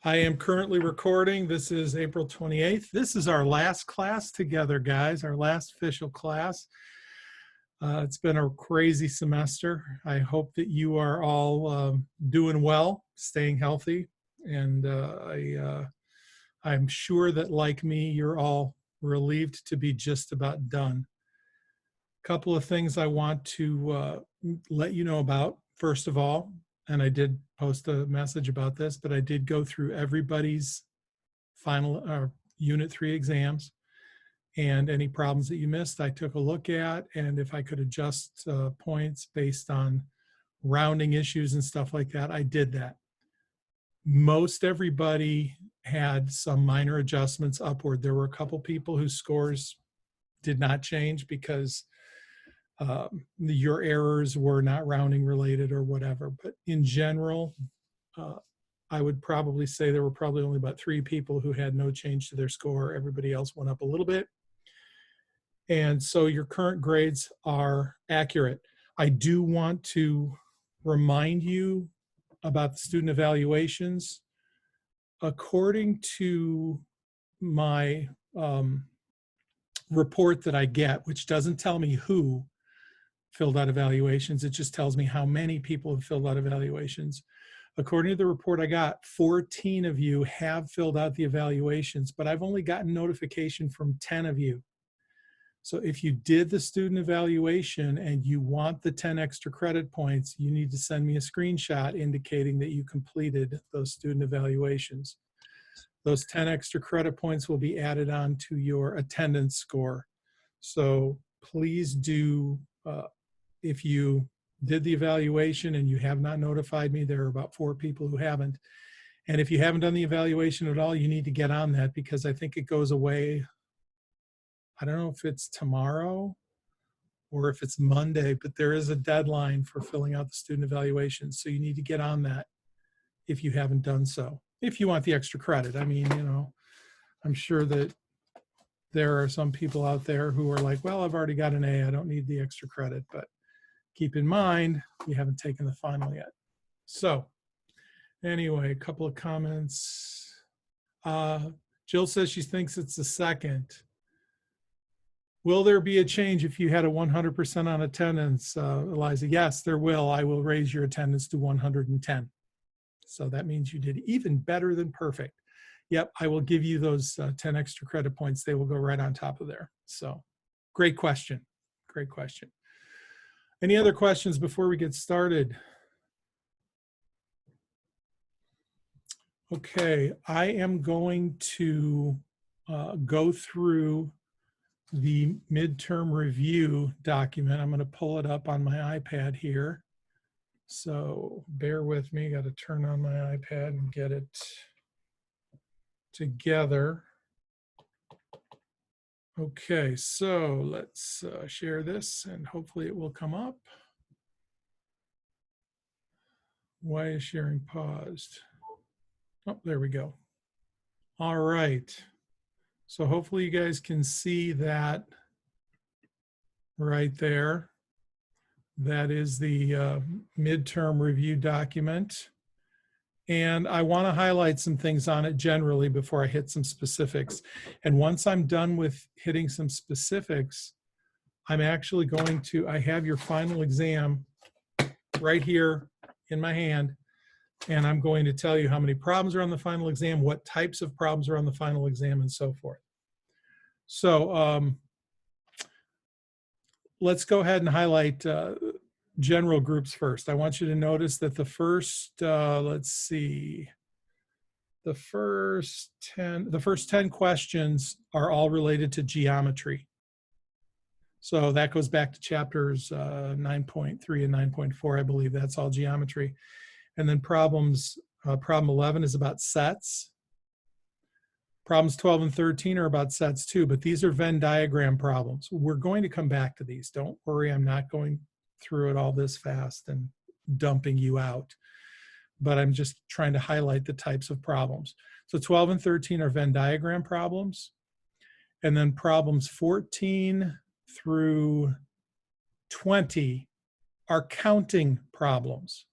I am currently recording. This is April 28th. This is our last class together, guys, our last official class. It's been a crazy semester. I hope that you are all doing well, staying healthy, and I'm sure that, like me, you're all relieved to be just about done. A couple of things I want to let you know about. First of all, and I did post a message about this, but I did go through everybody's final Unit 3 exams, and any problems that you missed, I took a look at, and if I could adjust points based on rounding issues and stuff like that, I did that. Most everybody had some minor adjustments upward. There were a couple people whose scores did not change because your errors were not rounding related or whatever. But in general, I would probably say there were probably only about 3 people who had no change to their score. Everybody else went up a little bit. And so your current grades are accurate. I do want to remind you about the student evaluations. According to my report that I get, which doesn't tell me who filled out evaluations, it just tells me how many people have filled out evaluations. According to the report I got, 14 of you have filled out the evaluations, but I've only gotten notification from 10 of you. So if you did the student evaluation and you want the 10 extra credit points, you need to send me a screenshot indicating that you completed those student evaluations. Those 10 extra credit points will be added on to your attendance score. So please do, if you did the evaluation and you have not notified me, there are about 4 people who haven't. And if you haven't done the evaluation at all, you need to get on that, because I think it goes away. I don't know if it's tomorrow or if it's Monday, but there is a deadline for filling out the student evaluation. So you need to get on that if you haven't done so, if you want the extra credit. I mean, you know, I'm sure that there are some people out there who are like, well, I've already got an A, I don't need the extra credit. But keep in mind, you haven't taken the final yet. So anyway, a couple of comments. Jill says she thinks it's the second. Will there be a change if you had a 100% on attendance, Eliza? Yes, there will. I will raise your attendance to 110. So that means you did even better than perfect. Yep, I will give you those 10 extra credit points. They will go right on top of there. So great question. Great question. Any other questions before we get started? Okay, I am going to go through the midterm review document. I'm going to pull it up on my iPad here. So bear with me, got to turn on my iPad and get it together. Okay, so let's share this and hopefully it will come up. Why is sharing paused? Oh, there we go. All right. So hopefully you guys can see that right there. That is the midterm review document. And I want to highlight some things on it generally before I hit some specifics. And once I'm done with hitting some specifics, I'm actually going to, I have your final exam right here in my hand. And I'm going to tell you how many problems are on the final exam, what types of problems are on the final exam, and so forth. So let's go ahead and highlight general groups first. I want you to notice that the first, let's see, the first 10 questions are all related to geometry. So that goes back to chapters 9.3 and 9.4, I believe. That's all geometry. And then problem 11 is about sets. Problems 12 and 13 are about sets too, but these are Venn diagram problems. We're going to come back to these. Don't worry, I'm not going through it all this fast and dumping you out, but I'm just trying to highlight the types of problems. So 12 and 13 are Venn diagram problems. And then problems 14 through 20 are counting problems.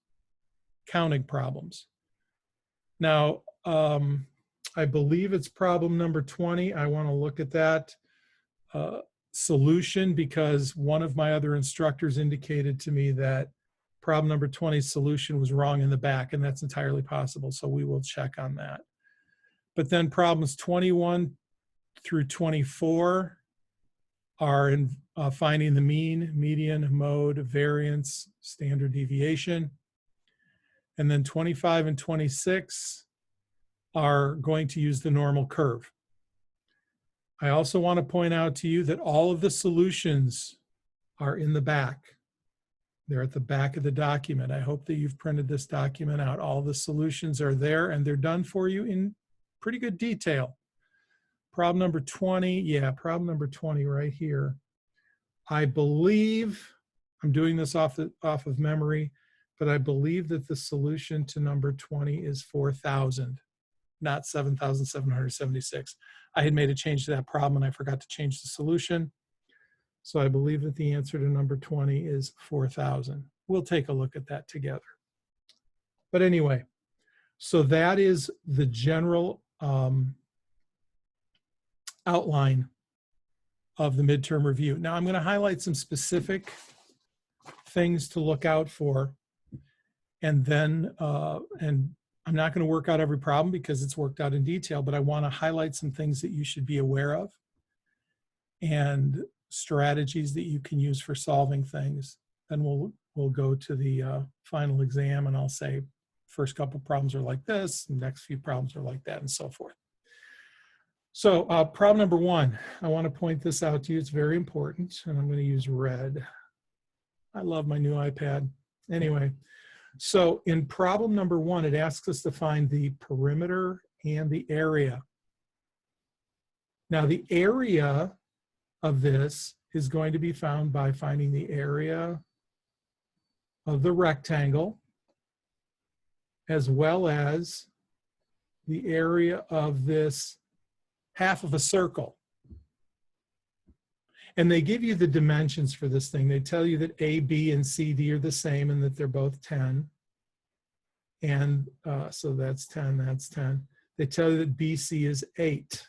Now, I believe it's problem number 20. I want to look at that solution because one of my other instructors indicated to me that problem number 20 solution was wrong in the back, and that's entirely possible. So we will check on that. But then problems 21 through 24 are in finding the mean, median, mode, variance, standard deviation. And then 25 and 26 are going to use the normal curve. I also want to point out to you that all of the solutions are in the back. They're at the back of the document. I hope that you've printed this document out. All the solutions are there and they're done for you in pretty good detail. Problem number 20, yeah, problem number 20 right here. I believe, I'm doing this off of memory, but I believe that the solution to number 20 is 4,000, not 7,776. I had made a change to that problem and I forgot to change the solution. So I believe that the answer to number 20 is 4,000. We'll take a look at that together. But anyway, so that is the general outline of the midterm review. Now I'm going to highlight some specific things to look out for, and then and I'm not going to work out every problem because it's worked out in detail, but I want to highlight some things that you should be aware of and strategies that you can use for solving things. Then we'll go to the final exam and I'll say first couple problems are like this, next few problems are like that, and so forth. So problem number 1, I want to point this out to you. It's very important, and I'm going to use red. I love my new iPad. Anyway, so in problem number 1, it asks us to find the perimeter and the area. Now the area of this is going to be found by finding the area of the rectangle as well as the area of this half of a circle. And they give you the dimensions for this thing. They tell you that A, B, and C, D are the same and that they're both 10. And so that's 10, that's 10. They tell you that BC is 8.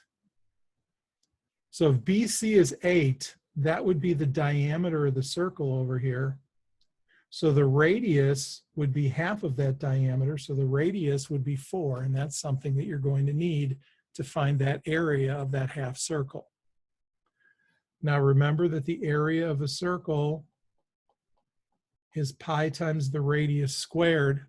So if BC is 8, that would be the diameter of the circle over here. So the radius would be half of that diameter. So the radius would be 4, and that's something that you're going to need to find that area of that half circle. Now remember that the area of a circle is pi times the radius squared,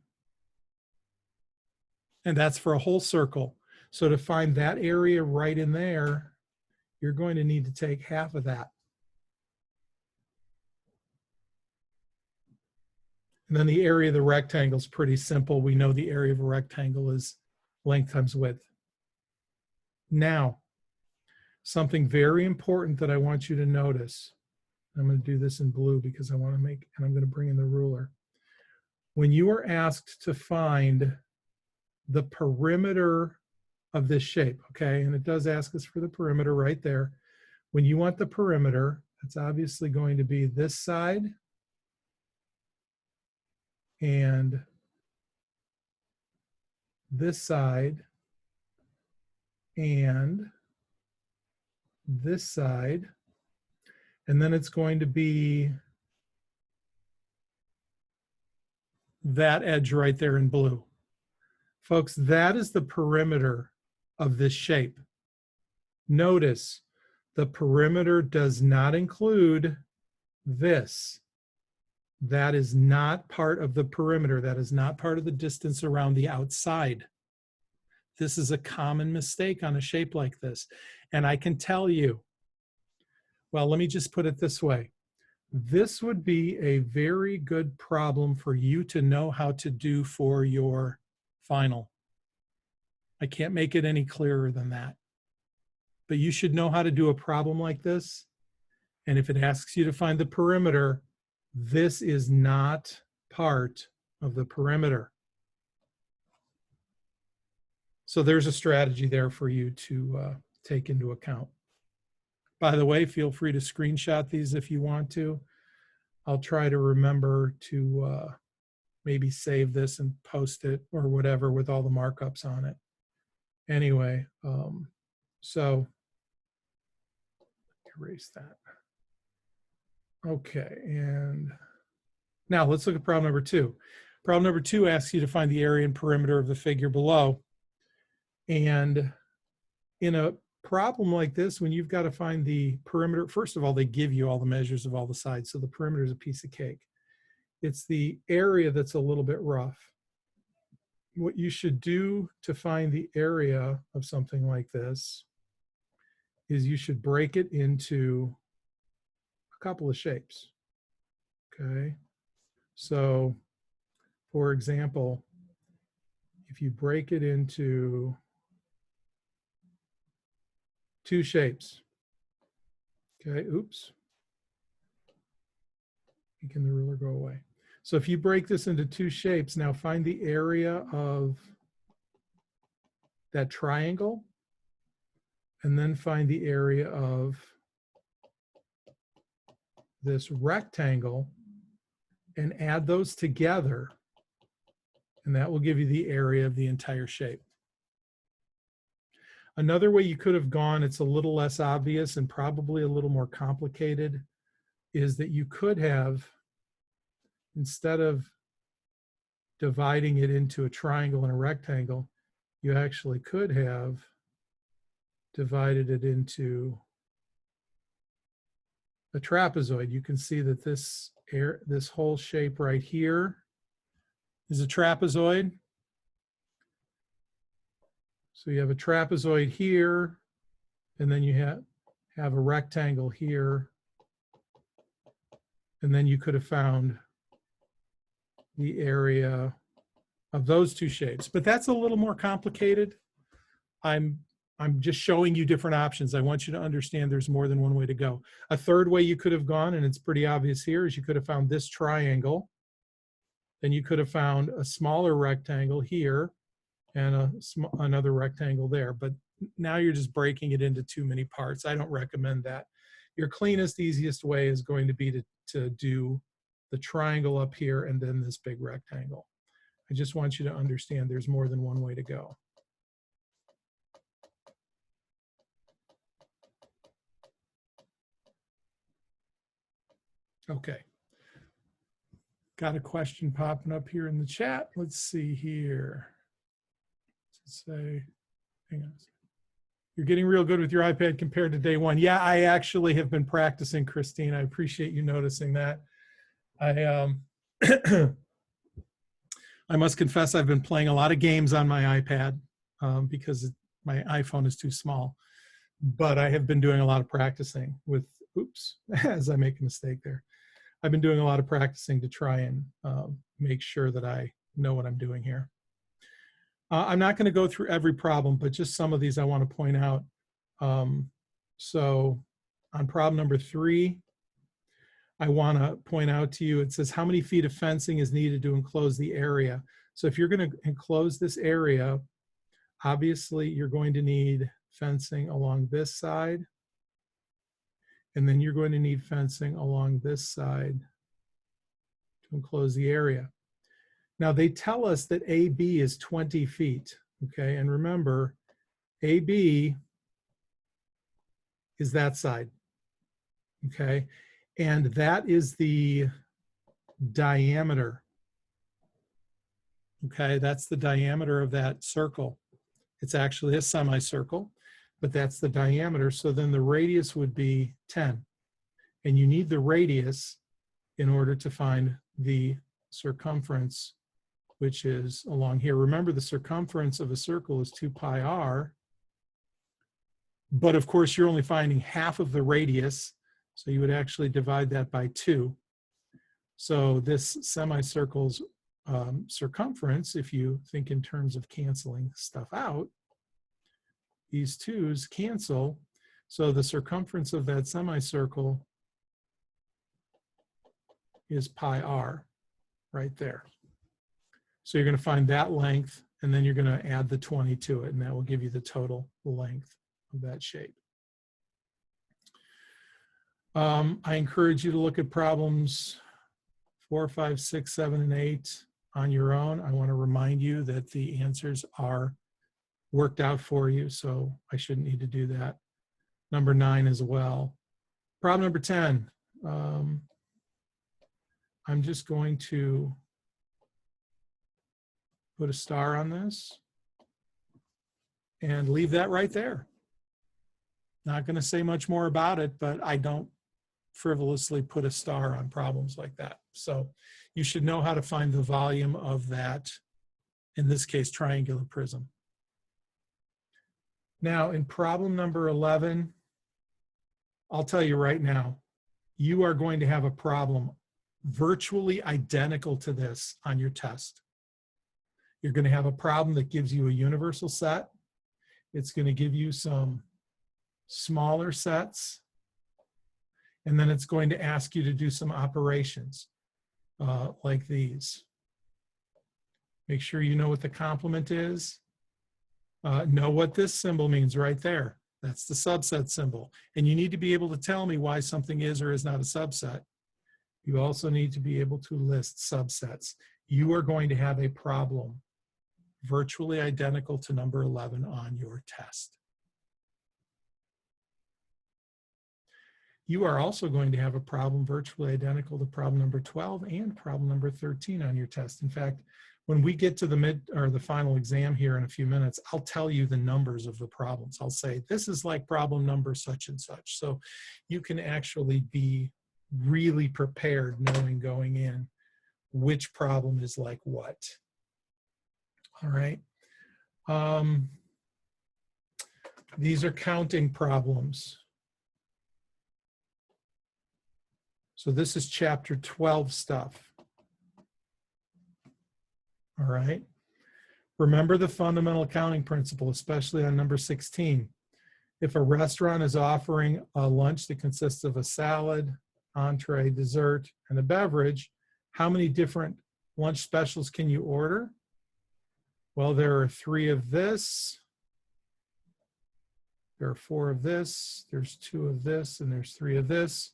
and that's for a whole circle. So to find that area right in there, you're going to need to take half of that. And then the area of the rectangle is pretty simple. We know the area of a rectangle is length times width. Now, something very important that I want you to notice. I'm going to do this in blue because I want to make, and I'm going to bring in the ruler. When you are asked to find the perimeter of this shape, okay, and it does ask us for the perimeter right there. When you want the perimeter, it's obviously going to be this side and this side and this side, and then it's going to be that edge right there in blue. Folks, that is the perimeter of this shape. Notice the perimeter does not include this. That is not part of the perimeter. That is not part of the distance around the outside. This is a common mistake on a shape like this. And I can tell you, well, let me just put it this way. This would be a very good problem for you to know how to do for your final. I can't make it any clearer than that. But you should know how to do a problem like this. And if it asks you to find the perimeter, this is not part of the perimeter. So there's a strategy there for you to take into account. By the way, feel free to screenshot these if you want to. I'll try to remember to maybe save this and post it or whatever with all the markups on it. anyway, so erase that. Okay, and now let's look at problem number 2. Problem number 2 asks you to find the area and perimeter of the figure below. And in a problem like this, when you've got to find the perimeter, first of all, they give you all the measures of all the sides, so the perimeter is a piece of cake. It's the area that's a little bit rough. What you should do to find the area of something like this is you should break it into a couple of shapes. Okay, so for example, if you break it into 2 shapes, okay, oops, making the ruler go away. So if you break this into 2 shapes, now find the area of that triangle, and then find the area of this rectangle, and add those together, and that will give you the area of the entire shape. Another way you could have gone, it's a little less obvious and probably a little more complicated, is that you could have, instead of dividing it into a triangle and a rectangle, you actually could have divided it into a trapezoid. You can see that this whole shape right here is a trapezoid. So you have a trapezoid here, and then you have a rectangle here, and then you could have found the area of those 2 shapes. But that's a little more complicated. I'm just showing you different options. I want you to understand there's more than one way to go. A third way you could have gone, and it's pretty obvious here, is you could have found this triangle. Then you could have found a smaller rectangle here and another rectangle there. But now you're just breaking it into too many parts. I don't recommend that. Your cleanest, easiest way is going to be to do the triangle up here and then this big rectangle. I just want you to understand there's more than one way to go. Okay. Got a question popping up here in the chat. Let's see here. Say, hang on. You're getting real good with your iPad compared to day 1. Yeah, I actually have been practicing, Christine. I appreciate you noticing that. I must confess I've been playing a lot of games on my iPad because my iPhone is too small. But I have been doing a lot of practicing with, oops, as I make a mistake there. I've been doing a lot of practicing to try and make sure that I know what I'm doing here. I'm not going to go through every problem, but just some of these I want to point out. So on problem number 3, I want to point out to you, it says how many feet of fencing is needed to enclose the area. So if you're going to enclose this area, obviously you're going to need fencing along this side, and then you're going to need fencing along this side to enclose the area. Now they tell us that AB is 20 feet, okay? And remember, AB is that side, okay? And that is the diameter, okay? That's the diameter of that circle. It's actually a semicircle, but that's the diameter. So then the radius would be 10. And you need the radius in order to find the circumference, which is along here. Remember, the circumference of a circle is 2 pi r, but of course you're only finding half of the radius, so you would actually divide that by 2. So this semicircle's circumference, if you think in terms of canceling stuff out, these 2's cancel, so the circumference of that semicircle is pi r right there. So you're going to find that length, and then you're going to add the 20 to it, and that will give you the total length of that shape. I encourage you to look at problems 4, 5, 6, 7, and 8 on your own. I want to remind you that the answers are worked out for you, so I shouldn't need to do that. Number 9 as well. Problem number 10. I'm just going to put a star on this and leave that right there. Not going to say much more about it, but I don't frivolously put a star on problems like that. So you should know how to find the volume of that, in this case, triangular prism. Now, in problem number 11, I'll tell you right now, you are going to have a problem virtually identical to this on your test. You're going to have a problem that gives you a universal set. It's going to give you some smaller sets. And then it's going to ask you to do some operations like these. Make sure you know what the complement is. Know what this symbol means right there. That's the subset symbol. And you need to be able to tell me why something is or is not a subset. You also need to be able to list subsets. You are going to have a problem virtually identical to number 11 on your test. You are also going to have a problem virtually identical to problem number 12 and problem number 13 on your test. In fact, when we get to the final exam here in a few minutes, I'll tell you the numbers of the problems. I'll say, this is like problem number such and such. So you can actually be really prepared knowing going in which problem is like what. All right. These are counting problems. So this is chapter 12 stuff. All right. Remember the fundamental accounting principle, especially on number 16. If a restaurant is offering a lunch that consists of a salad, entree, dessert, and a beverage, how many different lunch specials can you order? Well, there are 3 of this, there are 4 of this, there's 2 of this, and there's 3 of this.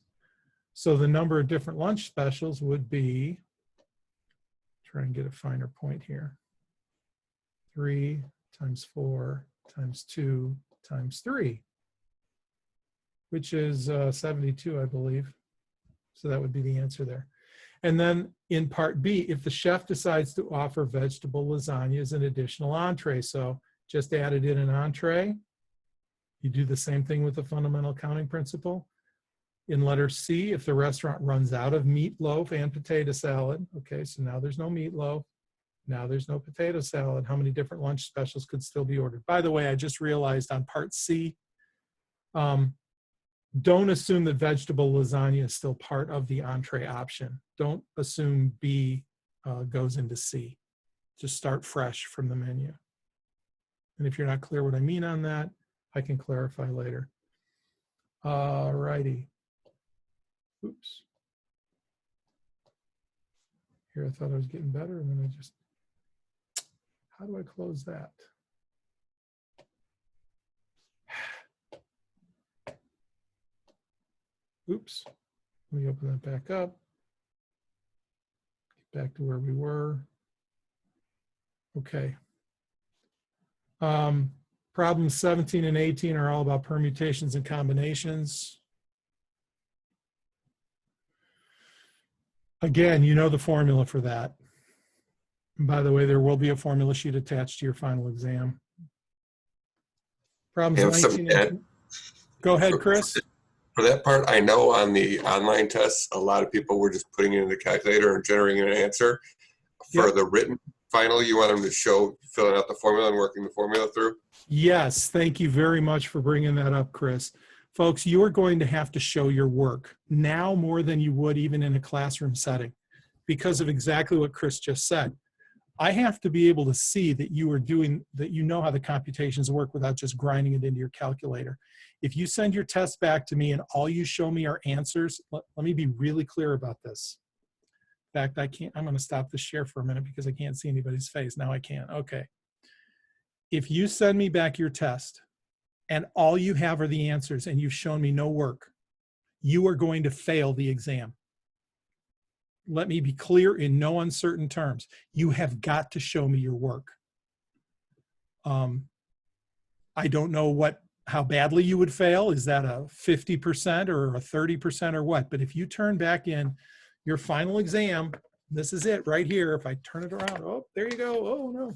So the number of different lunch specials would be, try and get a finer point here, 3 times 4 times 2 times 3, which is 72, I believe. So that would be the answer there. And then in part B, if the chef decides to offer vegetable lasagna as an additional entree, so just added in an entree, you do the same thing with the fundamental accounting principle. In letter C, if the restaurant runs out of meatloaf and potato salad, okay, so now there's no meatloaf, now there's no potato salad, how many different lunch specials could still be ordered? By the way, I just realized on part C, don't assume that vegetable lasagna is still part of the entree option. Don't assume B goes into C. Just start fresh from the menu. And if you're not clear what I mean on that, I can clarify later. All righty. Oops. Here I thought I was getting better, and then I just, how do I close that? Oops. Let me open that back up. Get back to where we were. Okay. Problems 17 and 18 are all about permutations and combinations. Again, you know the formula for that. And by the way, there will be a formula sheet attached to your final exam. Problems 19 and, go ahead, Chris. For that part, I know on the online tests, a lot of people were just putting it in the calculator and generating an answer. For the written final, you want them to show filling out the formula and working the formula through? Yes, thank you very much for bringing that up, Chris. Folks, you are going to have to show your work now more than you would even in a classroom setting because of exactly what Chris just said. I have to be able to see that you are doing, that you know how the computations work without just grinding it into your calculator. If you send your test back to me and all you show me are answers, let me be really clear about this. In fact, I'm going to stop the share for a minute because I can't see anybody's face. Now I can. Okay. If you send me back your test and all you have are the answers and you've shown me no work, you are going to fail the exam. Let me be clear in no uncertain terms. You have got to show me your work. I don't know how badly you would fail. Is that a 50% or a 30% or what? But if you turn back in your final exam, this is it right here. If I turn it around, oh, there you go. Oh no,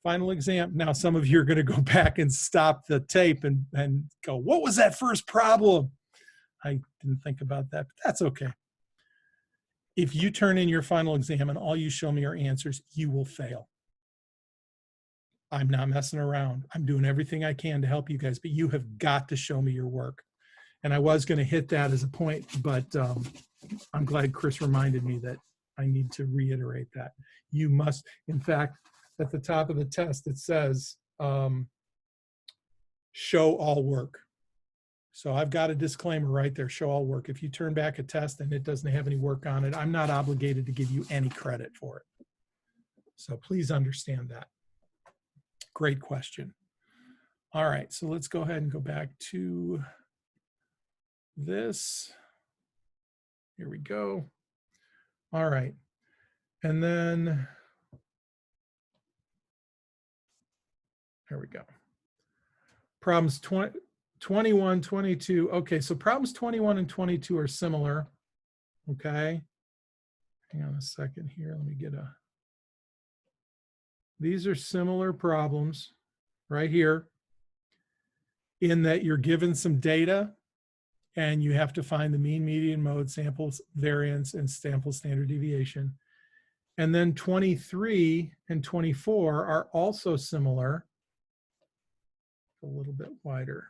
final exam. Now some of you are going to go back and stop the tape and go, what was that first problem? I didn't think about that, but that's okay. If you turn in your final exam and all you show me are answers, you will fail. I'm not messing around. I'm doing everything I can to help you guys, but you have got to show me your work. And I was going to hit that as a point, but I'm glad Chris reminded me that I need to reiterate that. You must, in fact, at the top of the test, it says, show all work. So I've got a disclaimer right there, show all work. If you turn back a test and it doesn't have any work on it, I'm not obligated to give you any credit for it. So please understand that. Great question. All right, so let's go ahead and go back to this. Here we go. All right, and then, there we go. Problems 21, 22. Okay, so problems 21 and 22 are similar. Okay, hang on a second here. Let me get a, these are similar problems right here in that you're given some data and you have to find the mean, median, mode, samples, variance, and sample standard deviation. And then 23 and 24 are also similar, a little bit wider.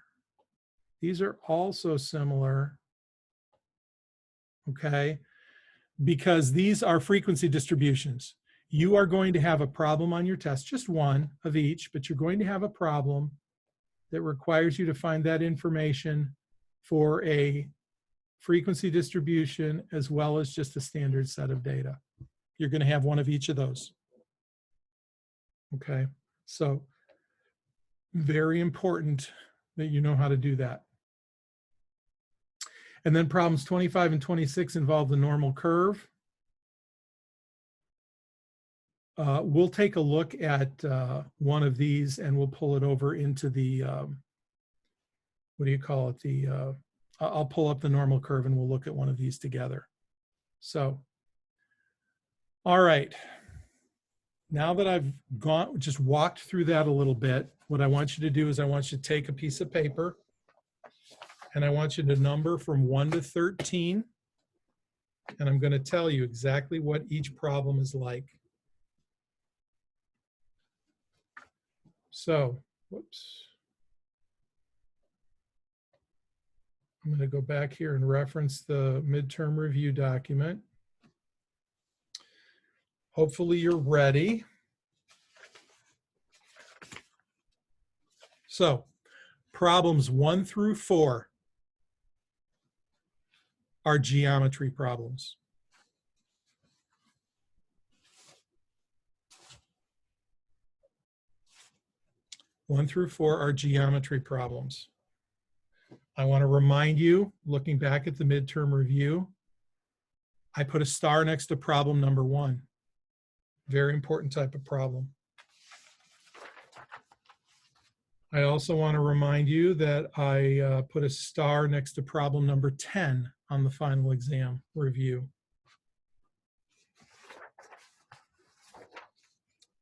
These are also similar, okay, because these are frequency distributions. You are going to have a problem on your test, just one of each, but you're going to have a problem that requires you to find that information for a frequency distribution as well as just a standard set of data. You're going to have one of each of those. Okay, so very important that you know how to do that. And then problems 25 and 26 involve the normal curve. We'll take a look at one of these and we'll pull it over into the, what do you call it? I'll pull up the normal curve and we'll look at one of these together. So, all right. Now that I've just walked through that a little bit, what I want you to do is I want you to take a piece of paper and I want you to number from 1 to 13. And I'm going to tell you exactly what each problem is like. So, whoops. I'm going to go back here and reference the midterm review document. Hopefully you're ready. So, problems 1 through 4 are geometry problems. One through 4 are geometry problems. I want to remind you, looking back at the midterm review, I put a star next to problem number 1. Very important type of problem. I also want to remind you that I put a star next to problem number 10 on the final exam review.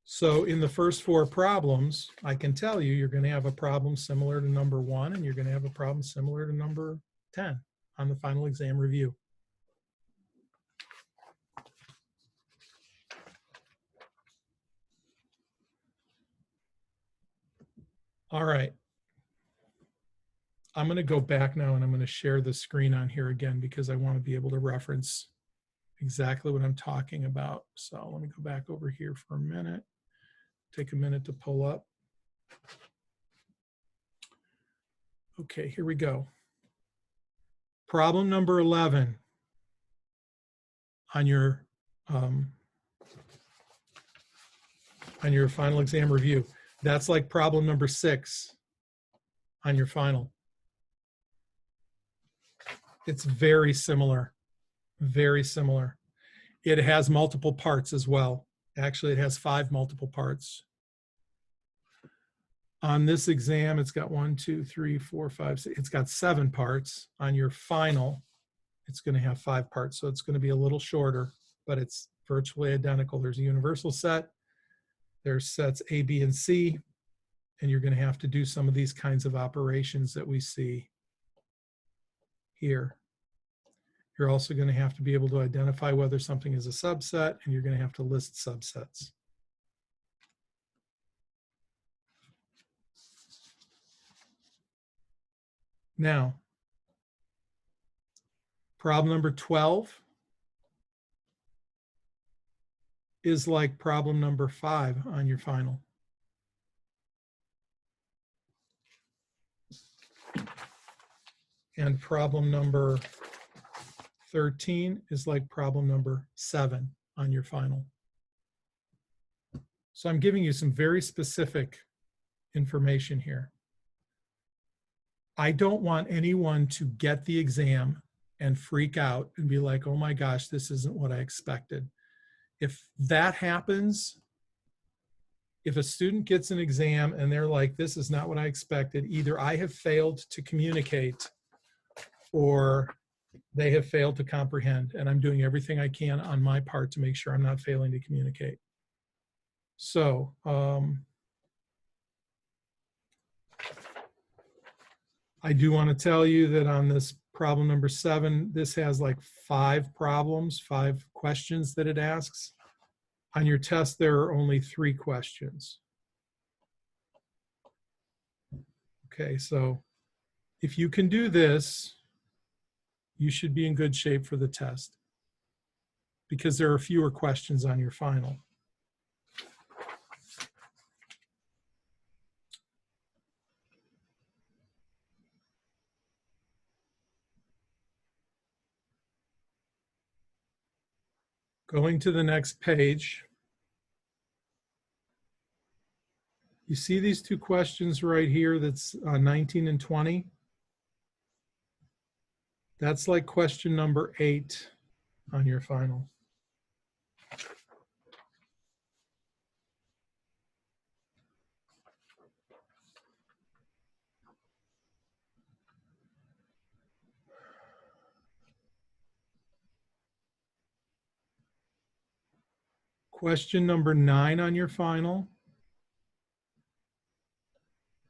So in the first 4 problems, I can tell you, you're going to have a problem similar to number 1, and you're going to have a problem similar to number 10 on the final exam review. All right. I'm going to go back now and I'm going to share the screen on here again because I want to be able to reference exactly what I'm talking about. So let me go back over here for a minute. Take a minute to pull up. Okay, here we go. Problem number 11 on your final exam review. That's like problem number 6 on your final. It's very similar, very similar. It has multiple parts as well. Actually, it has 5 multiple parts. On this exam, it's got 1, 2, 3, 4, 5, 6. It's got 7 parts. On your final, it's going to have 5 parts. So it's going to be a little shorter, but it's virtually identical. There's a universal set. There's sets A, B, and C. And you're going to have to do some of these kinds of operations that we see here. You're also going to have to be able to identify whether something is a subset, and you're going to have to list subsets. Now, problem number 12 is like problem number 5 on your final. And problem number 13 is like problem number 7 on your final. So I'm giving you some very specific information here. I don't want anyone to get the exam and freak out and be like, oh my gosh, this isn't what I expected. If that happens, if a student gets an exam and they're like, this is not what I expected, either I have failed to communicate or they have failed to comprehend, and I'm doing everything I can on my part to make sure I'm not failing to communicate. So, I do want to tell you that on this problem number 7, this has like 5 problems, 5 questions that it asks. On your test, there are only 3 questions. Okay, so if you can do this, you should be in good shape for the test because there are fewer questions on your final. Going to the next page, you see these 2 questions right here that's 19 and 20? That's like question number 8 on your final. Question number 9 on your final.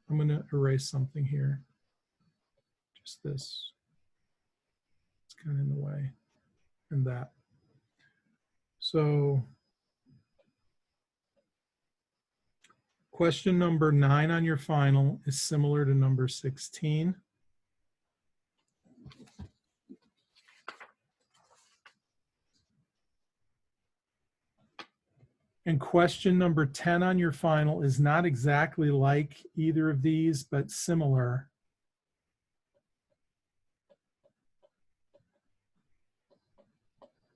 I'm going to erase something here. Just this. It's kind of in the way. And that. So, question number 9 on your final is similar to number 16. And question number 10 on your final is not exactly like either of these, but similar.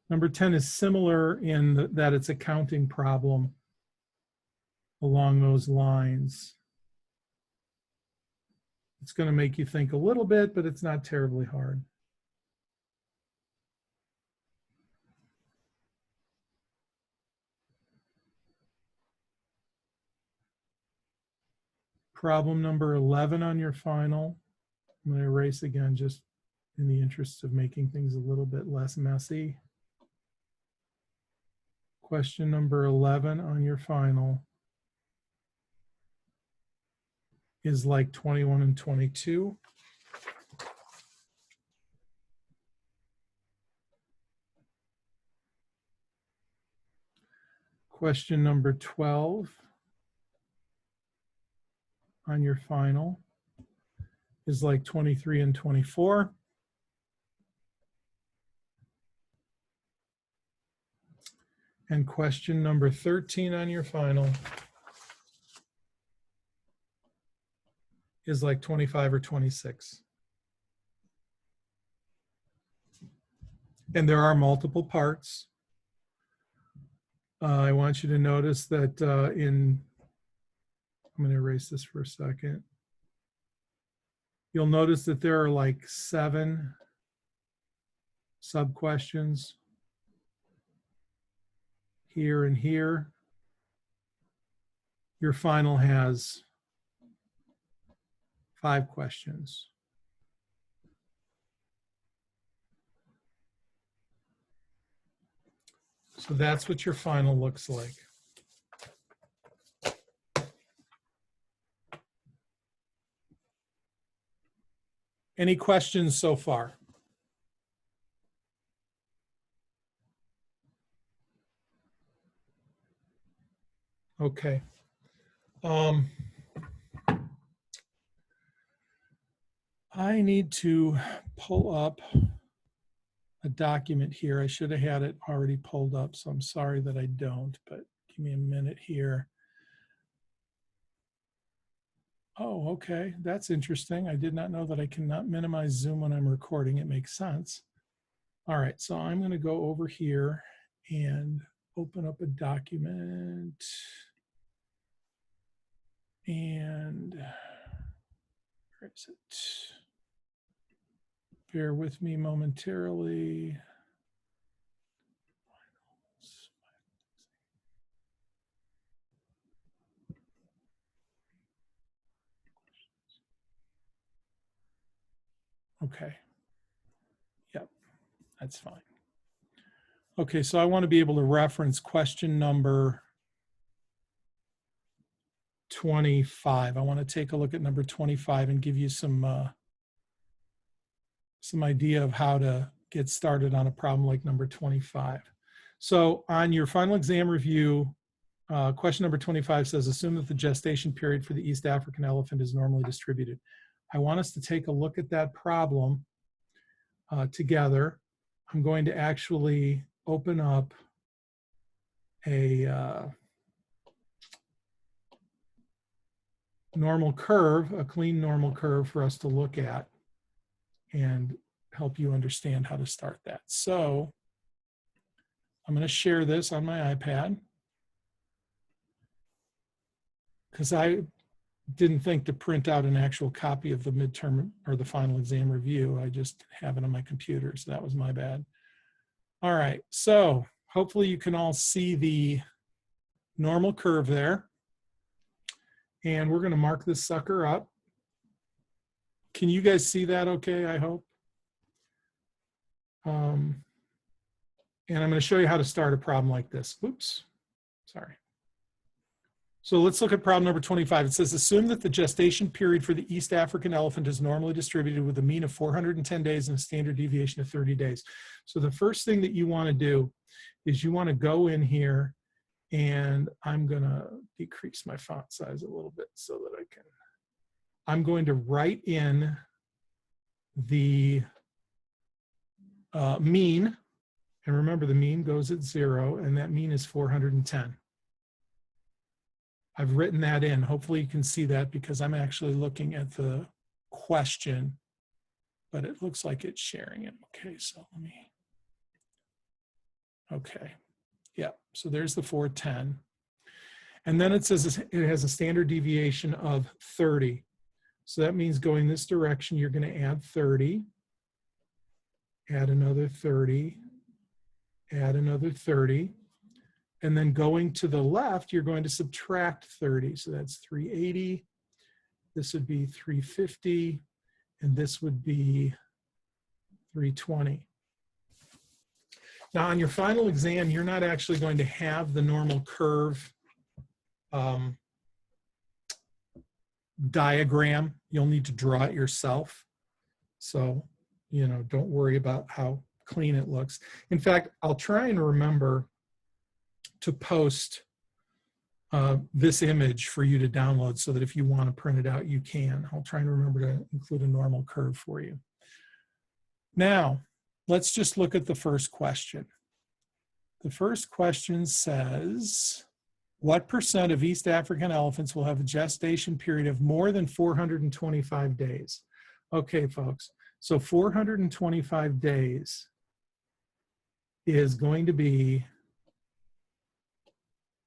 Number 10 is similar in that it's a counting problem along those lines. It's going to make you think a little bit, but it's not terribly hard. Problem number 11 on your final. I'm going to erase again just in the interest of making things a little bit less messy. Question number 11 on your final is like 21 and 22. Question number 12 on your final is like 23 and 24. And question number 13 on your final is like 25 or 26. And there are multiple parts. I want you to notice that I'm going to erase this for a second. You'll notice that there are like 7 sub-questions here and here. Your final has 5 questions. So that's what your final looks like. Any questions so far? Okay. I need to pull up a document here. I should have had it already pulled up, so I'm sorry that I don't, but give me a minute here. Oh, okay. That's interesting. I did not know that I cannot minimize Zoom when I'm recording. It makes sense. All right, so I'm going to go over here and open up a document. And where is it? Bear with me momentarily. Okay. Yep, that's fine. Okay, so I want to be able to reference question number 25. I want to take a look at number 25 and give you some idea of how to get started on a problem like number 25. So on your final exam review, question number 25 says, assume that the gestation period for the East African elephant is normally distributed. I want us to take a look at that problem together. I'm going to actually open up a normal curve, a clean normal curve for us to look at and help you understand how to start that. So I'm going to share this on my iPad because I didn't think to print out an actual copy of the midterm or the final exam review. I just have it on my computer, so that was my bad. All right, so hopefully you can all see the normal curve there. And we're going to mark this sucker up. Can you guys see that okay, I hope? And I'm going to show you how to start a problem like this. Oops, sorry. So let's look at problem number 25. It says, assume that the gestation period for the East African elephant is normally distributed with a mean of 410 days and a standard deviation of 30 days. So the first thing that you want to do is you want to go in here, and I'm going to decrease my font size a little bit so that I can. I'm going to write in the mean. And remember, the mean goes at 0, and that mean is 410. I've written that in. Hopefully you can see that because I'm actually looking at the question, but it looks like it's sharing it. Okay, so let me, okay. Yeah, so there's the 410. And then it says it has a standard deviation of 30. So that means going this direction, you're going to add 30, add another 30, add another 30. And then going to the left, you're going to subtract 30. So that's 380. This would be 350. And this would be 320. Now, on your final exam, you're not actually going to have the normal curve diagram. You'll need to draw it yourself. So, you know, don't worry about how clean it looks. In fact, I'll try and remember to post this image for you to download so that if you want to print it out, you can. I'll try and remember to include a normal curve for you. Now, let's just look at the first question. The first question says, what % of East African elephants will have a gestation period of more than 425 days? Okay, folks, so 425 days is going to be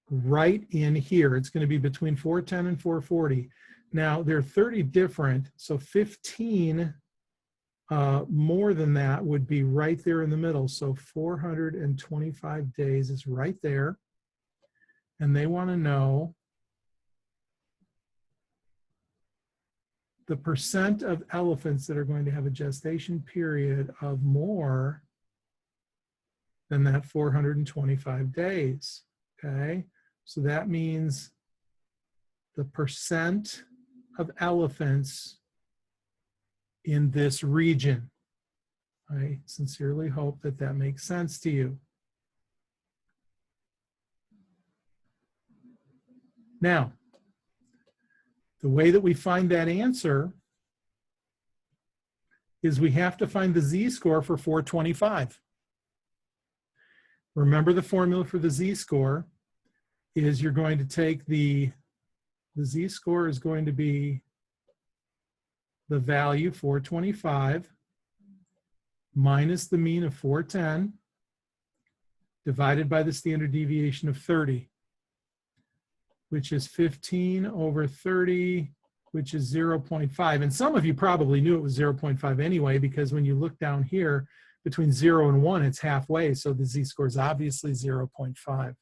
right in here. It's going to be between 410 and 440. Now, there are 30 different, so 15 more than that would be right there in the middle. So 425 days is right there. And they want to know the percent of elephants that are going to have a gestation period of more than that 425 days, okay? So that means the percent of elephants in this region. I sincerely hope that that makes sense to you. Now, the way that we find that answer is we have to find the z-score for 425. Remember, the formula for the z-score is you're going to take the z-score is going to be the value 425 minus the mean of 410 divided by the standard deviation of 30, which is 15 over 30, which is 0.5. And some of you probably knew it was 0.5 anyway, because when you look down here, between 0 and 1, it's halfway. So the z-score is obviously 0.5.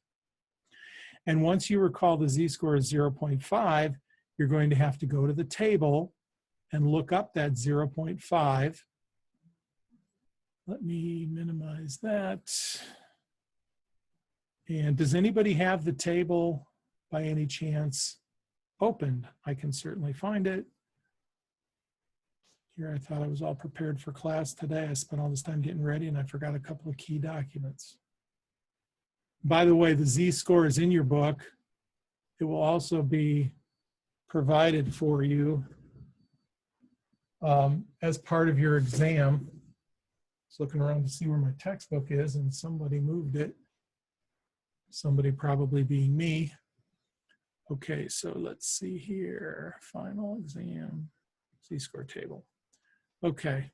And once you recall the z-score is 0.5, you're going to have to go to the table and look up that 0.5. Let me minimize that. And does anybody have the table by any chance opened? I can certainly find it. Here, I thought I was all prepared for class today. I spent all this time getting ready and I forgot a couple of key documents. By the way, the z-score is in your book. It will also be provided for you as part of your exam. Just looking around to see where my textbook is, and somebody moved it. Somebody probably being me. Okay, so let's see here. Final exam, z-score table. Okay,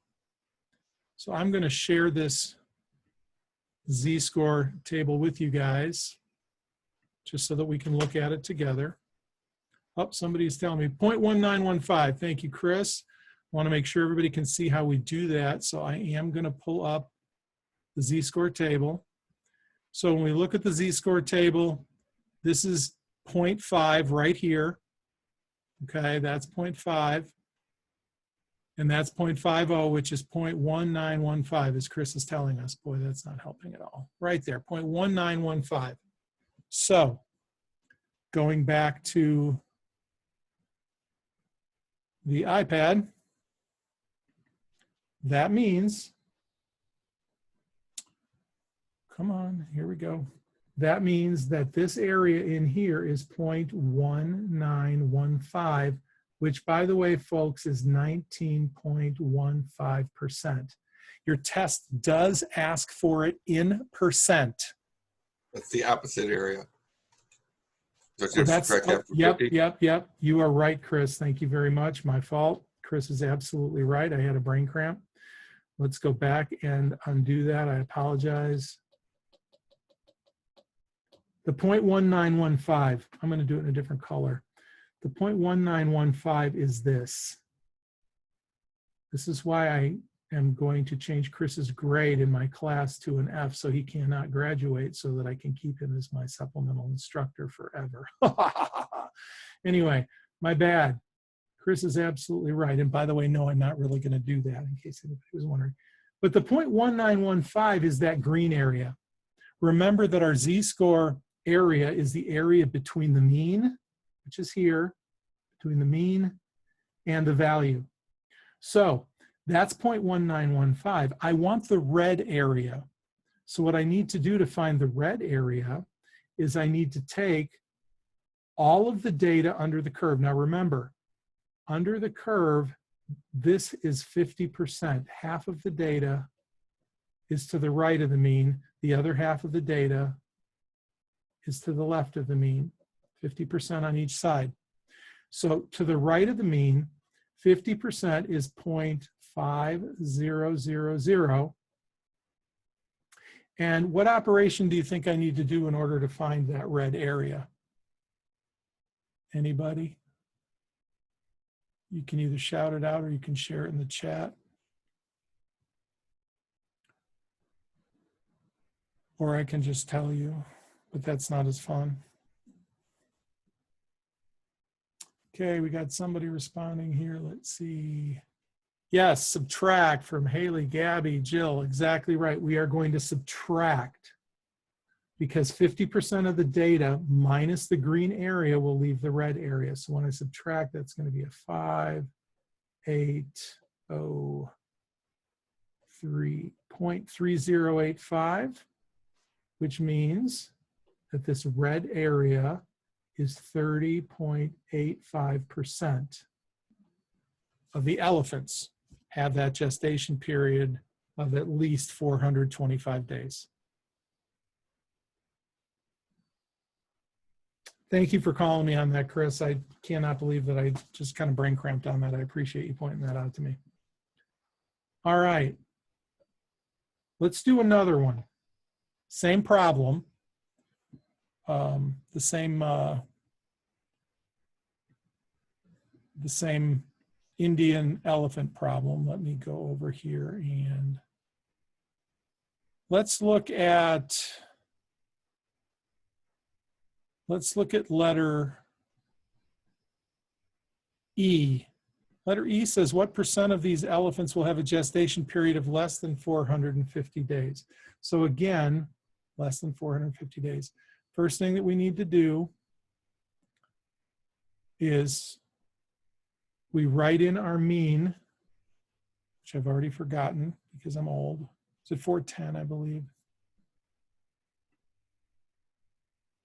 so I'm going to share this z-score table with you guys, just so that we can look at it together. Oh, somebody's telling me 0.1915. Thank you, Chris. I want to make sure everybody can see how we do that. So I am going to pull up the z-score table. So when we look at the z-score table, this is 0.5 right here. Okay, that's 0.5. And that's 0.50, which is 0.1915, as Chris is telling us. Boy, that's not helping at all. Right there, 0.1915. So going back to the iPad, that means, come on, here we go. That means that this area in here is 0.1915, which, by the way, folks, is 19.15%. Your test does ask for it in percent. That's the opposite area. So Oh, that's, oh, yep. You are right, Chris. Thank you very much. My fault. Chris is absolutely right. I had a brain cramp. Let's go back and undo that. I apologize. The 0.1915, I'm going to do it in a different color. The 0.1915 is this. This is why I am going to change Chris's grade in my class to an F, so he cannot graduate, so that I can keep him as my supplemental instructor forever. Anyway, my bad. Chris is absolutely right. And by the way, no, I'm not really going to do that, in case anybody was wondering. But the 0.1915 is that green area. Remember that our z-score area is the area between the mean, which is here, between the mean and the value. So that's 0.1915. I want the red area. So what I need to do to find the red area is I need to take all of the data under the curve. Now remember, under the curve, this is 50%. Half of the data is to the right of the mean. The other half of the data is to the left of the mean, 50% on each side. So to the right of the mean, 50% is 0.5000. And what operation do you think I need to do in order to find that red area? Anybody? You can either shout it out or you can share it in the chat. Or I can just tell you, but that's not as fun. Okay, we got somebody responding here. Let's see. Yes, subtract from Haley, Gabby, Jill. Exactly right. We are going to subtract because 50% of the data minus the green area will leave the red area. So when I subtract, that's going to be a 580.3085, which means that this red area is 30.85% of the elephants have that gestation period of at least 425 days. Thank you for calling me on that, Chris. I cannot believe that I just kind of brain cramped on that. I appreciate you pointing that out to me. All right. Let's do another one. Same problem. The same Indian elephant problem. Let me go over here and let's look at letter E. Letter E says, what percent of these elephants will have a gestation period of less than 450 days? So again, less than 450 days. First thing that we need to do is we write in our mean, which I've already forgotten because I'm old. Is it 410, I believe?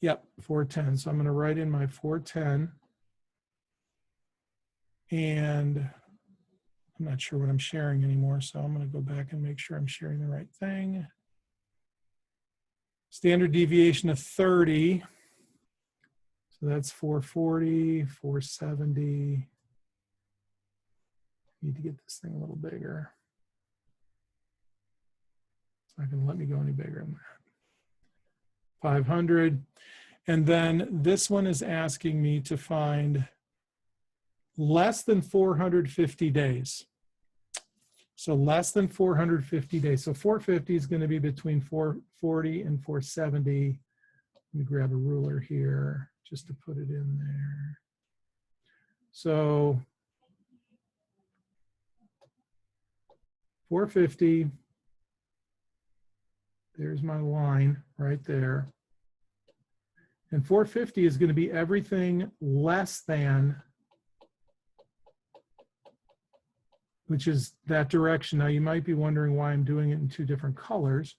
Yep, 410. So I'm going to write in my 410. And I'm not sure what I'm sharing anymore, so I'm going to go back and make sure I'm sharing the right thing. Standard deviation of 30. So that's 440, 470. Need to get this thing a little bigger. It's not going to let me go any bigger than that. 500. And then this one is asking me to find less than 450 days. So less than 450 days. So 450 is going to be between 440 and 470. Let me grab a ruler here just to put it in there. So 450, there's my line right there. And 450 is going to be everything less than, which is that direction. Now you might be wondering why I'm doing it in two different colors.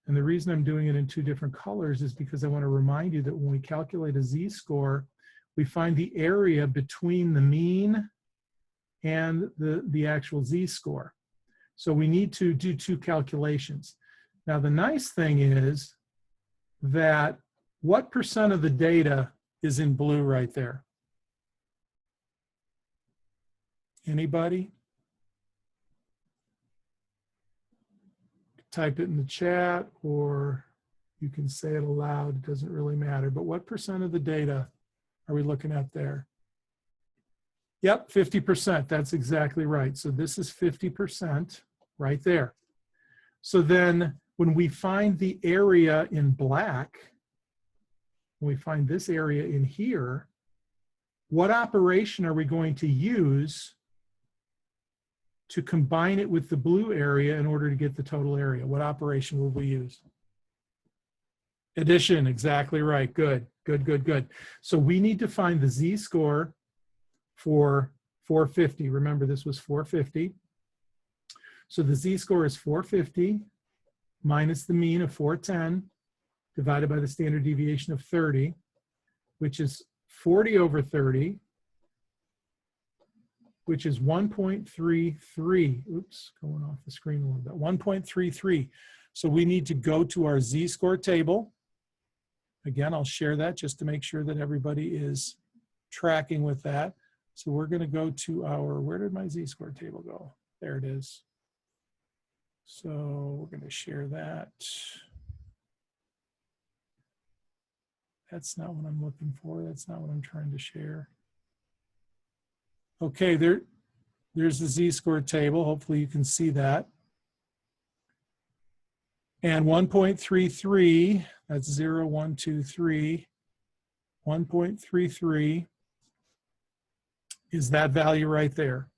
And the reason I'm doing it in two different colors is because I want to remind you that when we calculate a z-score, we find the area between the mean and the actual z-score. So we need to do two calculations. Now the nice thing is that what percent of the data is in blue right there? Anybody? Type it in the chat or you can say it aloud, it doesn't really matter. But what percent of the data are we looking at there? Yep, 50%, that's exactly right. So this is 50% right there. So then when we find the area in black, when we find this area in here, what operation are we going to use to combine it with the blue area in order to get the total area? What operation will we use? Addition, exactly right. Good, good, good, good. So we need to find the z-score for 450. Remember, this was 450. So the z-score is 450 minus the mean of 410 divided by the standard deviation of 30, which is 40 over 30, which is 1.33. Oops, going off the screen a little bit. 1.33. So we need to go to our z-score table. Again, I'll share that just to make sure that everybody is tracking with that. So we're going to go to our, where did my z-score table go? There it is. So we're going to share that. That's not what I'm looking for. That's not what I'm trying to share. Okay, there's the z-score table. Hopefully you can see that. And 1.33, that's 0, 1, 2, 3. 1.33 is that value right there,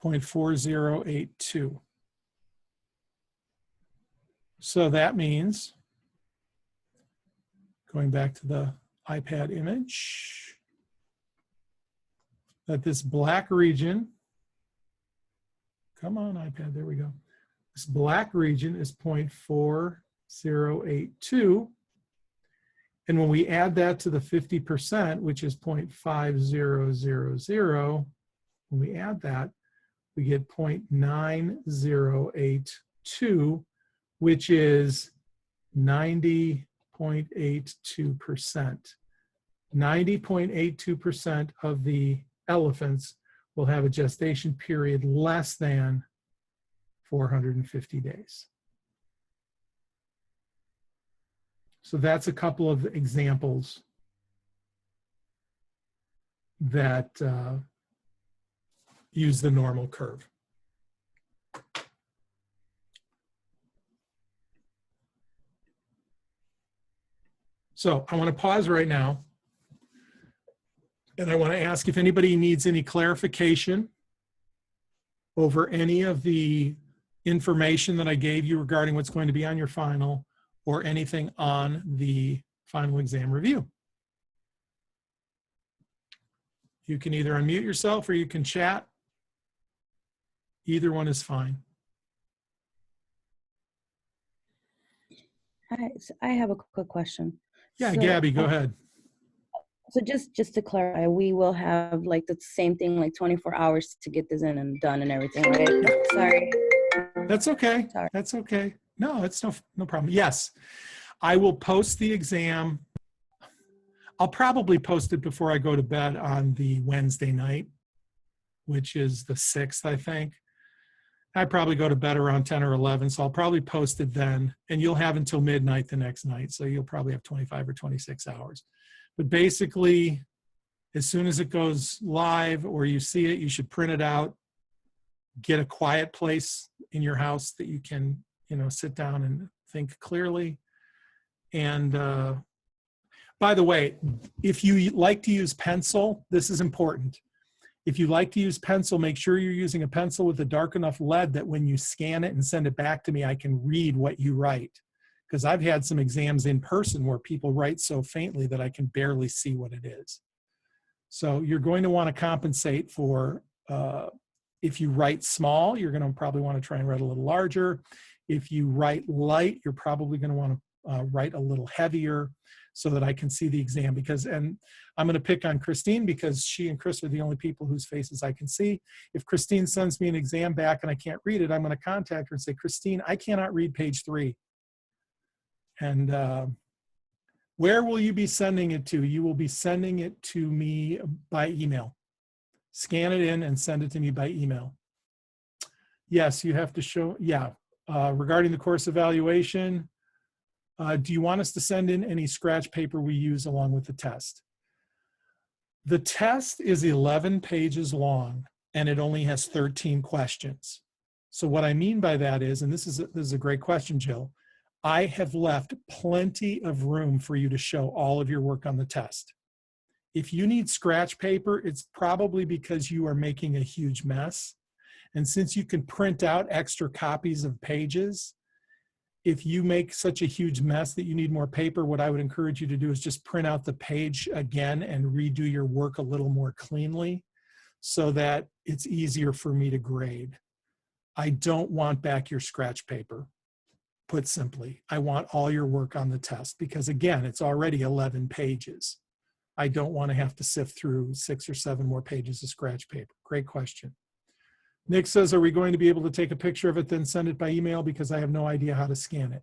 0.4082. So that means, going back to the iPad image, that this black region, come on iPad, there we go. This black region is 0.4082. And when we add that to the 50%, which is 0.5000, when we add that, we get 0.9082, which is 90.82%. 90.82% of the elephants will have a gestation period less than 450 days. So that's a couple of examples that use the normal curve. So I want to pause right now, and I want to ask if anybody needs any clarification over any of the information that I gave you regarding what's going to be on your final or anything on the final exam review. You can either unmute yourself or you can chat. Either one is fine. Hi, so I have a quick question. Yeah, So, Gabby, go ahead. So just to clarify, we will have like the same thing, like 24 hours to get this in and done and everything, right? Sorry. That's okay. Sorry. That's okay. No, it's no problem. Yes, I will post the exam. I'll probably post it before I go to bed on the Wednesday night, which is the 6th, I think. I probably go to bed around 10 or 11, so I'll probably post it then, and you'll have until midnight the next night, so you'll probably have 25 or 26 hours. But basically, as soon as it goes live or you see it, you should print it out, get a quiet place in your house that you can, sit down and think clearly. And by the way, if you like to use pencil, this is important. If you like to use pencil, make sure you're using a pencil with a dark enough lead that when you scan it and send it back to me, I can read what you write. Because I've had some exams in person where people write so faintly that I can barely see what it is. So you're going to want to compensate for, if you write small, you're going to probably want to try and write a little larger. If you write light, you're probably going to want to write a little heavier so that I can see the exam. And I'm going to pick on Christine because she and Chris are the only people whose faces I can see. If Christine sends me an exam back and I can't read it, I'm going to contact her and say, Christine, I cannot read page 3. And where will you be sending it to? You will be sending it to me by email. Scan it in and send it to me by email. Yes, you have to show, yeah. Regarding the course evaluation, do you want us to send in any scratch paper we use along with the test? The test is 11 pages long and it only has 13 questions. So what I mean by that is, and this is a great question, Jill, I have left plenty of room for you to show all of your work on the test. If you need scratch paper, it's probably because you are making a huge mess. And since you can print out extra copies of pages, if you make such a huge mess that you need more paper, what I would encourage you to do is just print out the page again and redo your work a little more cleanly so that it's easier for me to grade. I don't want back your scratch paper. Put simply, I want all your work on the test because again, it's already 11 pages. I don't want to have to sift through 6 or 7 more pages of scratch paper. Great question. Nick says, are we going to be able to take a picture of it, then send it by email because I have no idea how to scan it?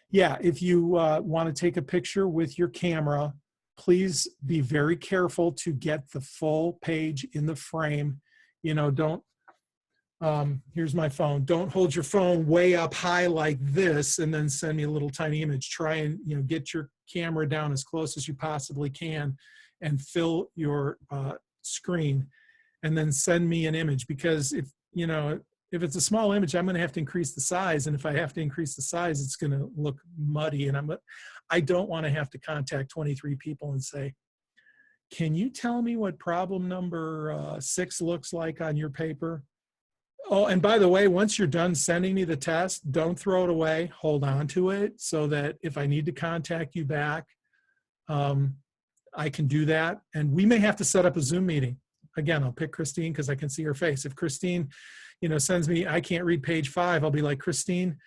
Yeah, if you want to take a picture with your camera, please be very careful to get the full page in the frame. Don't, here's my phone. Don't hold your phone way up high like this and then send me a little tiny image. Try and, get your camera down as close as you possibly can and fill your screen and then send me an image because if it's a small image, I'm going to have to increase the size. And if I have to increase the size, it's going to look muddy. And I don't want to have to contact 23 people and say, can you tell me what problem number 6 looks like on your paper? Oh, and by the way, once you're done sending me the test, don't throw it away. Hold on to it so that if I need to contact you back, I can do that. And we may have to set up a Zoom meeting. Again, I'll pick Christine because I can see her face. If Christine, sends me, I can't read page 5, I'll be like, Christine,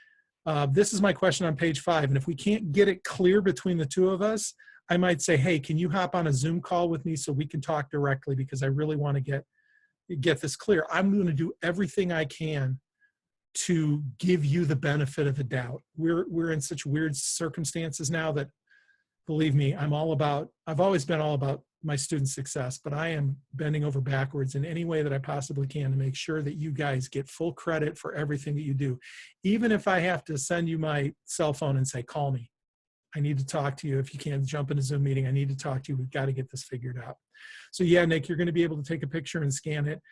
this is my question on page 5. And if we can't get it clear between the two of us, I might say, hey, can you hop on a Zoom call with me so we can talk directly, because I really want to get this clear. I'm going to do everything I can to give you the benefit of the doubt. We're in such weird circumstances now that, believe me, I've always been all about my students' success, but I am bending over backwards in any way that I possibly can to make sure that you guys get full credit for everything that you do. Even if I have to send you my cell phone and say, call me. I need to talk to you. If you can't jump in a Zoom meeting, I need to talk to you. We've got to get this figured out. So yeah, Nick, you're going to be able to take a picture and scan it.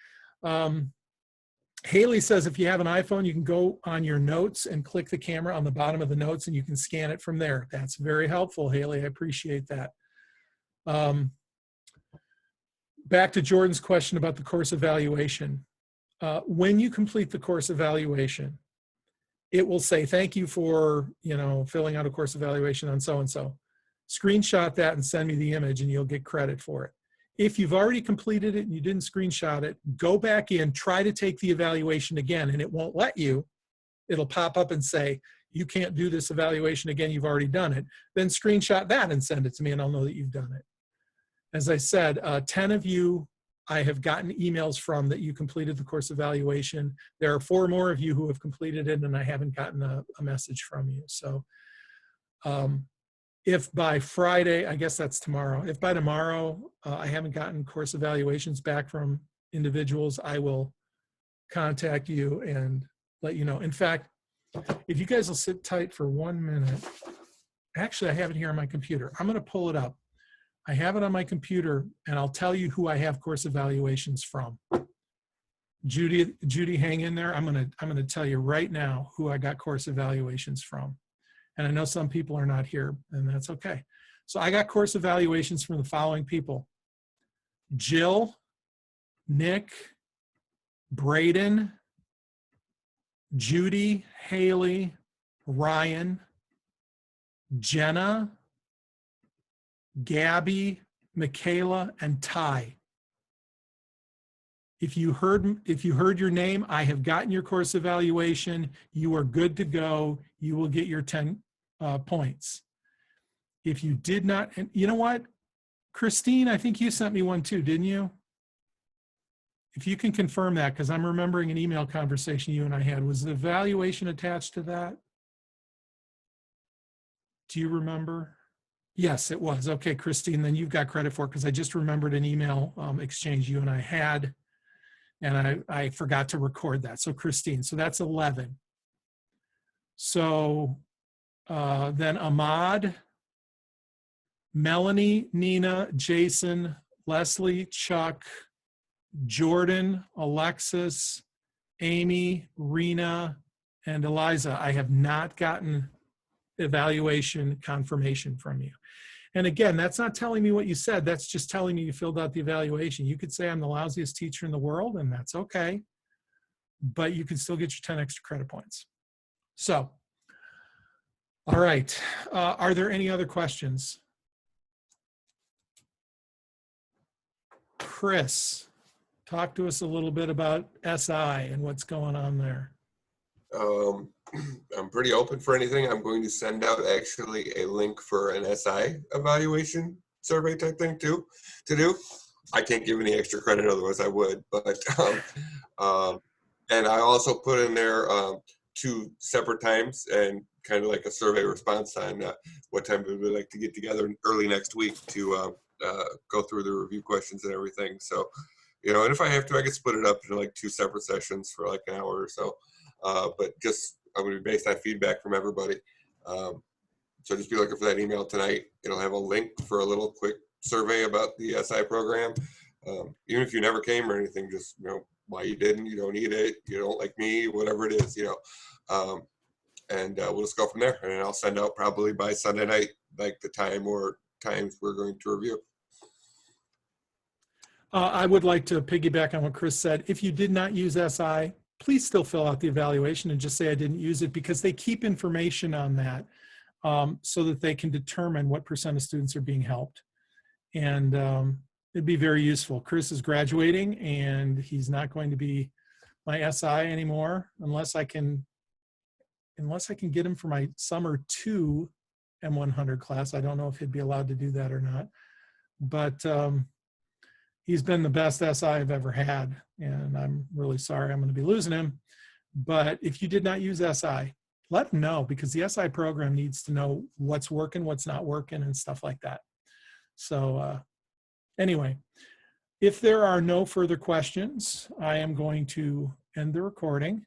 Haley says if you have an iPhone, you can go on your notes and click the camera on the bottom of the notes and you can scan it from there. That's very helpful, Haley. I appreciate that. Back to Jordan's question about the course evaluation. When you complete the course evaluation, it will say, thank you for, filling out a course evaluation on so-and-so. Screenshot that and send me the image and you'll get credit for it. If you've already completed it and you didn't screenshot it, go back in, try to take the evaluation again, and it won't let you. It'll pop up and say, you can't do this evaluation again, you've already done it. Then screenshot that and send it to me and I'll know that you've done it. As I said, 10 of you I have gotten emails from that you completed the course evaluation. There are 4 more of you who have completed it and I haven't gotten a message from you. So if by Friday, I guess that's tomorrow, if by tomorrow I haven't gotten course evaluations back from individuals, I will contact you and let you know. In fact, if you guys will sit tight for 1 minute, actually I have it here on my computer. I'm going to pull it up. I have it on my computer and I'll tell you who I have course evaluations from. Judy, hang in there. I'm going to tell you right now who I got course evaluations from. And I know some people are not here, and that's okay. So I got course evaluations from the following people: Jill, Nick, Braden, Judy, Haley, Ryan, Jenna, Gabby, Michaela, and Ty. If you heard your name, I have gotten your course evaluation. You are good to go. You will get your 10 points. If you did not, and you know what, Christine, I think you sent me one too, didn't you? If you can confirm that, because I'm remembering an email conversation you and I had. Was the evaluation attached to that? Do you remember? Yes, it was. Okay, Christine, then you've got credit for it, because I just remembered an email exchange you and I had, and I forgot to record that. So Christine, so that's 11. So then Ahmad, Melanie, Nina, Jason, Leslie, Chuck, Jordan, Alexis, Amy, Rena, and Eliza. I have not gotten evaluation confirmation from you. And again, that's not telling me what you said. That's just telling me you filled out the evaluation. You could say I'm the lousiest teacher in the world, and that's okay. But you can still get your 10 extra credit points. So, all right. Are there any other questions? Chris, talk to us a little bit about SI and what's going on there. I'm pretty open for anything. I'm going to send out actually a link for an SI evaluation survey type thing too to do. I can't give any extra credit, otherwise I would. But and I also put in there 2 separate times and kind of like a survey response on what time we would like to get together early next week to go through the review questions and everything. So, and if I have to, I can split it up into like 2 separate sessions for like an hour or so. But just, I'm going to be based on feedback from everybody. So just be looking for that email tonight. It'll have a link for a little quick survey about the SI program. Even if you never came or anything, just, why you didn't, you don't need it, you don't like me, whatever it is, and we'll just go from there. And I'll send out probably by Sunday night, like the time or times we're going to review. I would like to piggyback on what Chris said. If you did not use SI, please still fill out the evaluation and just say I didn't use it, because they keep information on that so that they can determine what % of students are being helped. And it'd be very useful. Chris is graduating and he's not going to be my SI anymore unless I can get him for my summer 2 M100 class. I don't know if he'd be allowed to do that or not, but he's been the best SI I've ever had, and I'm really sorry I'm going to be losing him. But if you did not use SI, let him know, because the SI program needs to know what's working, what's not working, and stuff like that. So anyway, if there are no further questions, I am going to end the recording.